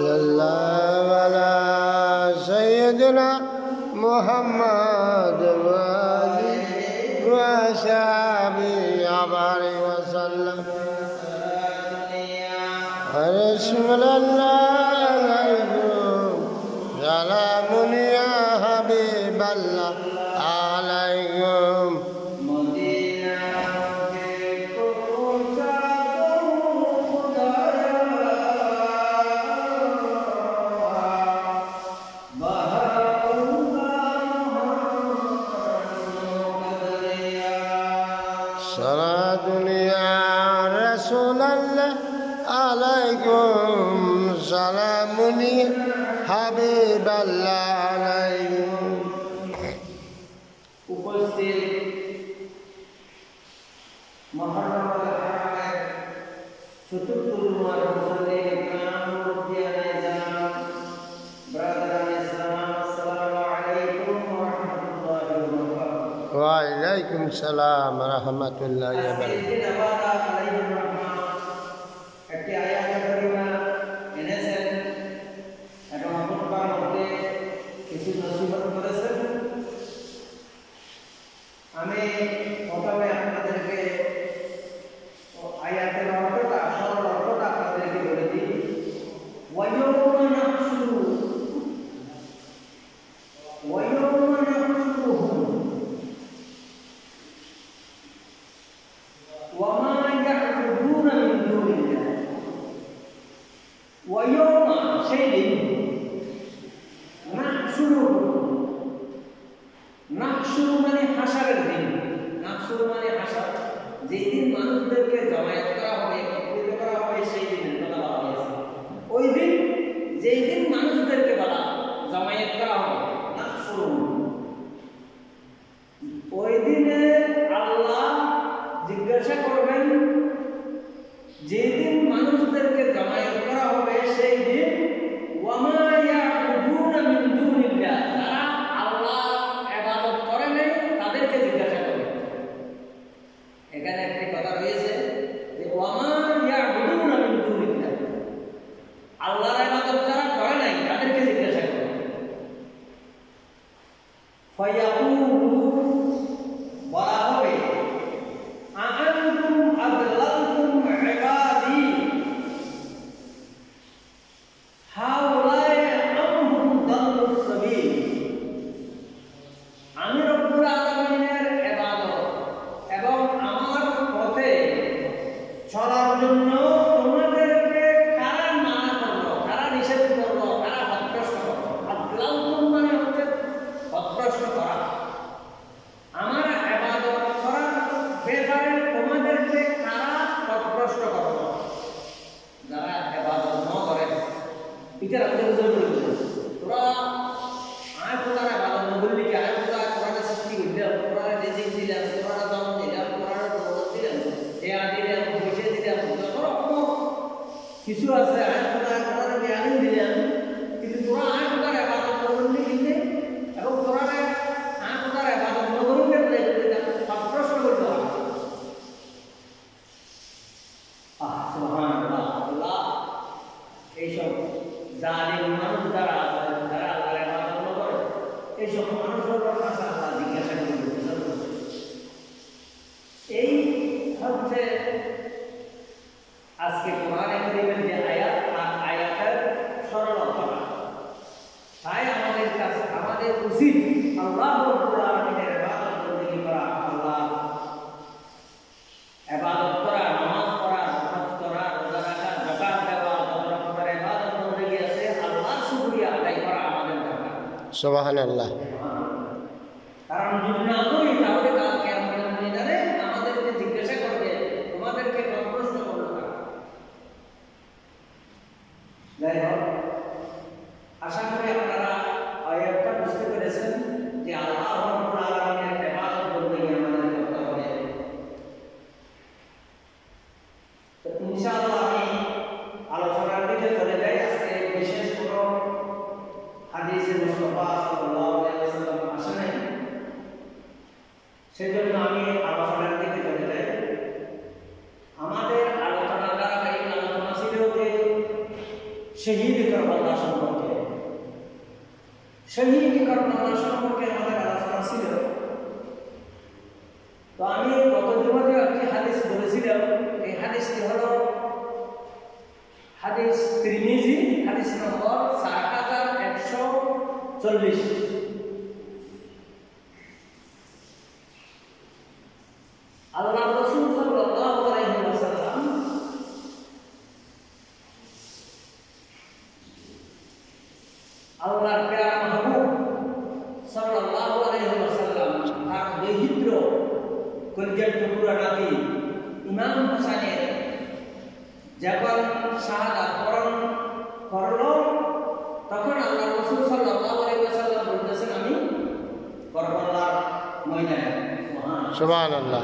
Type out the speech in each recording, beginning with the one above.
sallallahu ala sayyidina Muhammad wa alihi wa sahbihi wa sallam. Assalamu alaikum, salamun ya Habiballah alaikum. Salamun ya Habiballah alaikum. উপস্থিত মহানগর হারামের চতুর্থ মুসল্লিন ইকরাম মুরব্বিয়ানে জানাব ব্রাদারান ইসলাম আসসালামু আলাইকুম ওয়া রাহমাতুল্লাহি ওয়া বারাকাতুহু। ওয়া আলাইকুম সালাম ওয়া রাহমাতুল্লাহি ওয়া বারাকাতুহু। একটি আয়াত কারিমা এনেছেন এবং আপনার মধ্যে কিছু নসিহত করেছেন। আমি প্রথমে আপনাদেরকে আয়াতের অর্থটা সরল অর্থটা আপনাদেরকে বলে দিই। ওয়ায়াউমা নাহশুরুহুম ওয়া মা ইয়া'বুদুনা মিন দুনিল্লাহ। ওয়ায়াউমা সেই দিন নাহশুরু মানে হাসরের দিন। নাহশুরু মানে হাসর, যেই দিন মানুষদেরকে জমায়েত করা হবে, একত্রিত করা হবে, সেই দিনের কথা বলা হয়েছে। ওই দিন যেই দিন মানুষদেরকে বলা জমায়েত করা হবে, নাহশুরু, ওই দিনে আল্লাহ জিজ্ঞাসা করবেন, যেই দিন মানুষদেরকে জমায়েত করা হবে সেই দিন ওয়া মা ইয়া'বুদুনা মিন দুনিল্লাহ, যারা আল্লাহ ইবাদত করে নাই তাদেরকে জিজ্ঞাসা করবে। এখানে একটি কথা রয়েছে যে ওয়া মা ইয়া'বুদুনা মিন দুনিল্লাহ, আল্লাহর ইবাদত যারা করে নাই তাদেরকে জিজ্ঞাসা করবে। ফায়াকুলু, বলা হবে, আ'আনতুম আদলালতুম ইবাদি হাউলাই আমহুম দাল্লুস সাবিল। আমি রব্বুল আলামিনের ইবাদত এবং আমার পথে চলার জন্য তোমাদেরকে কারা মানা করলো, কারা নিষেধ করলো, কারা পথভ্রষ্ট করলো। আদলালতুম মানে হচ্ছে পথভ্রষ্ট করা। আমার ইবাদত করার ব্যাপারে তোমাদেরকে কারা পথভ্রষ্ট করলো, যারা ইবাদত না করে। এটা আপনি বুঝতে পারবেন। তোরা আয় খোদার ইবাদত না করলি কি? আয় খোদা কোরআনে সৃষ্টি করলেন, কোরআনে রিজিক দিলেন, কোরআনে দাম দিলেন, কোরআনে দৌলত দিলেন, দেয়া দিলেন, পয়সা দিলেন, যত রকম কিছু আছে। আয় খোদা কোরআনে জ্ঞান দিলেন, কিন্তু তোরা আয় খোদার ইবাদত করলি কিনে এবং কোরআনে আয় খোদার ইবাদত না করলে পথভ্রষ্ট করতে হবে। সুবহানাল্লাহ। আল্লাহ এইসব জালিম মানুষ যারা আছে, যারা আল্লাহর ইবাদত না করে, এইসব মানুষের কাছে আল্লাহ জিজ্ঞাসা করবে। এই হচ্ছে আজকে কোরআনে কারীমের যে আয়াত, আয়াতের সরল অর্থটা। তাই আমাদের কাছে আমাদের উচিত আল্লাহ রাব্বুল আলামিনের ইবাদত বন্দেগী করা, আল্লাহ ইবাদত করা, নামাজ পড়া, হজ করা, রোজা রাখা, যাকাত দেওয়া, যত রকমের ইবাদত বন্দেগী আছে, আল্লাহর শুকরিয়া আদায় করা আমাদের দরকার। সুবহানাল্লাহ। কারণ যদি না করি তাহলে কাল কিয়ামতের ময়দানে আমাদেরকে জিজ্ঞাসা করবে, তোমাদেরকে পথভ্রষ্ট করলো কারা। যাই হোক, আশা করি আপনারা আয়াতটা বুঝতে পেরেছেন যে আল্লাহ রাব্বুল আলামিনের ইবাদত বন্দেগী আমাদের করতে হবে। তো ইনশাআল্লাহ আমি আলোচনার দিকে চলে যাই। আজকে বিশেষ কোনো হাদিসে মুস্তাফা সাল্লাল্লাহু আলাইহি ওয়াসাল্লাম শহীদ কারবালা সম্পর্কে। শহীদ কারবালা সম্পর্কে আমাদের আলোচনা ছিল। তো আমি গত জুমাতে একটি হাদিস বলেছিলাম। এই হাদিসটি হলো হাদিস তিরমিজি, হাদিস নম্বর 4140। আল্লাহ রাসূল সাল্লাল্লাহু আলাইহি ওয়াসাল্লাম আল্লাহর প্যারা মাহবুব সাল্লাল্লাহু আলাইহি ওয়াসাল্লাম তার দহিত্র কলিজার টুকরা নাতি ইমাম হোসেনের যখন শাহাদাত বরণ করলো, তখন আল্লাহ রাসূল সাল্লাল্লাহু আলাইহি ওয়াসাল্লাম বলতেছেন, আমি কারবালার ময়দানে। সুবহানাল্লাহ।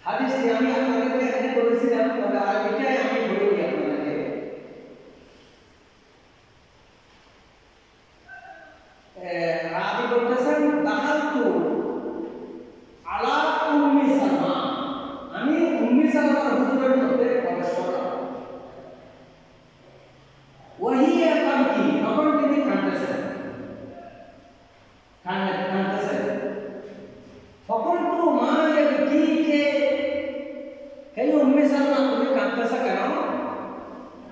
হাদিসটি আমি আপনাদেরকে এখানে বলেছিলাম, তবে আরবিটাই আমি বলে দিই আপনাদেরকে। রাবি বলতেছেন, দাখালতু আলা উম্মি সালমা, আমি উম্মি সালমার হুজুরের মধ্যে প্রবেশ করলাম। ওয়াহিয়া কামকি, তখন তিনি কাঁদতেছেন। ফকুলতু মা ইয়াবকিকে, হে উম্মি সালমা তুমি কাঁদতেছ কেন?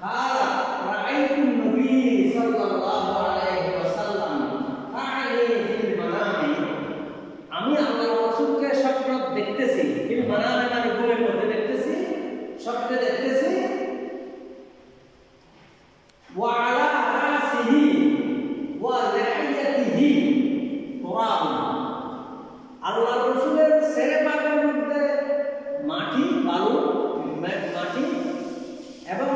قال رأيت النبي صلى الله عليه وسلم فعلي في المنام, আমি আল্লাহর রাসূলকে স্বপ্ন দেখতেছি। ফিল মানামে মানে ঘুমের মধ্যে দেখতেছি, স্বপ্নে দেখতেছি। ওয়া আলা রাসিহি ওয়া লিহিয়াতিহি তুরাব, আল্লাহর রাসূলের সেরে পাকের মধ্যে মাটি, বালু, মাটি এবং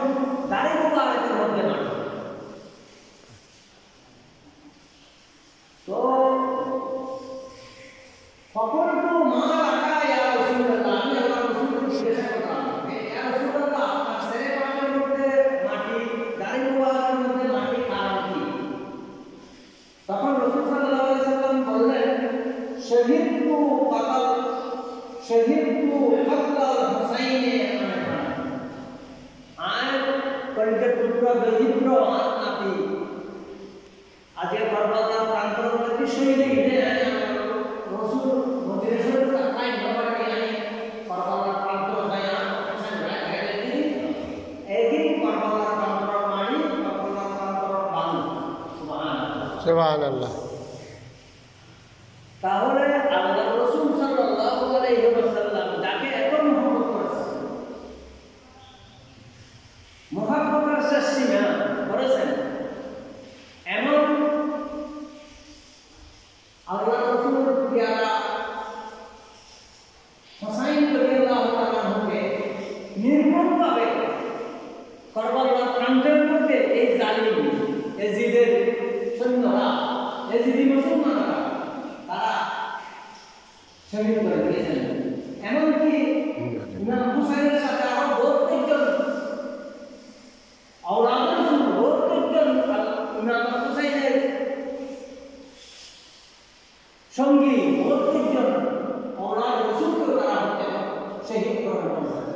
দাড়ি মুবারকের মধ্যে মাটি। তো ফকুলতু মা লাকা ইয়া রাসূলুল্লাহ, আমি আল্লাহর রাসূলকে জিজ্ঞাসা করলাম, ইয়া রাসূলুল্লাহ আপনার সেরে পাকের মধ্যে মাটি, দাড়ি মুবারকের মধ্যে মাটি কারণ কি? তখন রাসূল সাল্লাল্লাহু আলাইহি ওয়াসাল্লাম বললেন, শহীদতু কতল হুসাইনে, আর কলিজার টুকরা দহিত্র আমার নাতি আজকে কারবালার প্রান্তর মধ্যে শহীদ হয়ে রাসূল মদিনা শরীফ তাকাই নবাকে আনি কারবালার প্রান্তর দায়া হোসেন রাখে দিই। একদিন কারবালার প্রান্তর মানি, কারবালার প্রান্তর বালু। সুবহানাল্লাহ, সুবহানাল্লাহ। তাহলে আল্লাহ রাসূল সাল্লাল্লাহু আলাইহি ওয়াসাল্লাম যাকে এত মহব্বত করেছেন, মহব্বতের শেষ সীমা করেছেন, এমন আল্লাহ রাসূলের পেয়ারা হুসাইন রাদিয়াল্লাহু তাআলা আনহুকে নির্মমভাবে কারবালার প্রান্তের মধ্যে এই জালিম এজিদের সৈন্যরা, এজিদি মুসলমানরা তারা শহীদ করে দিয়েছেন। এমনকি ইমাম হুসাইনের সাথে আরো 32 জন আওলাদ রাসূল, 32 জন ইমাম হুসাইনের সঙ্গী, 32 জন আওলাদ রাসূলকে তারা হত্যা শহীদ করে দিয়েছেন।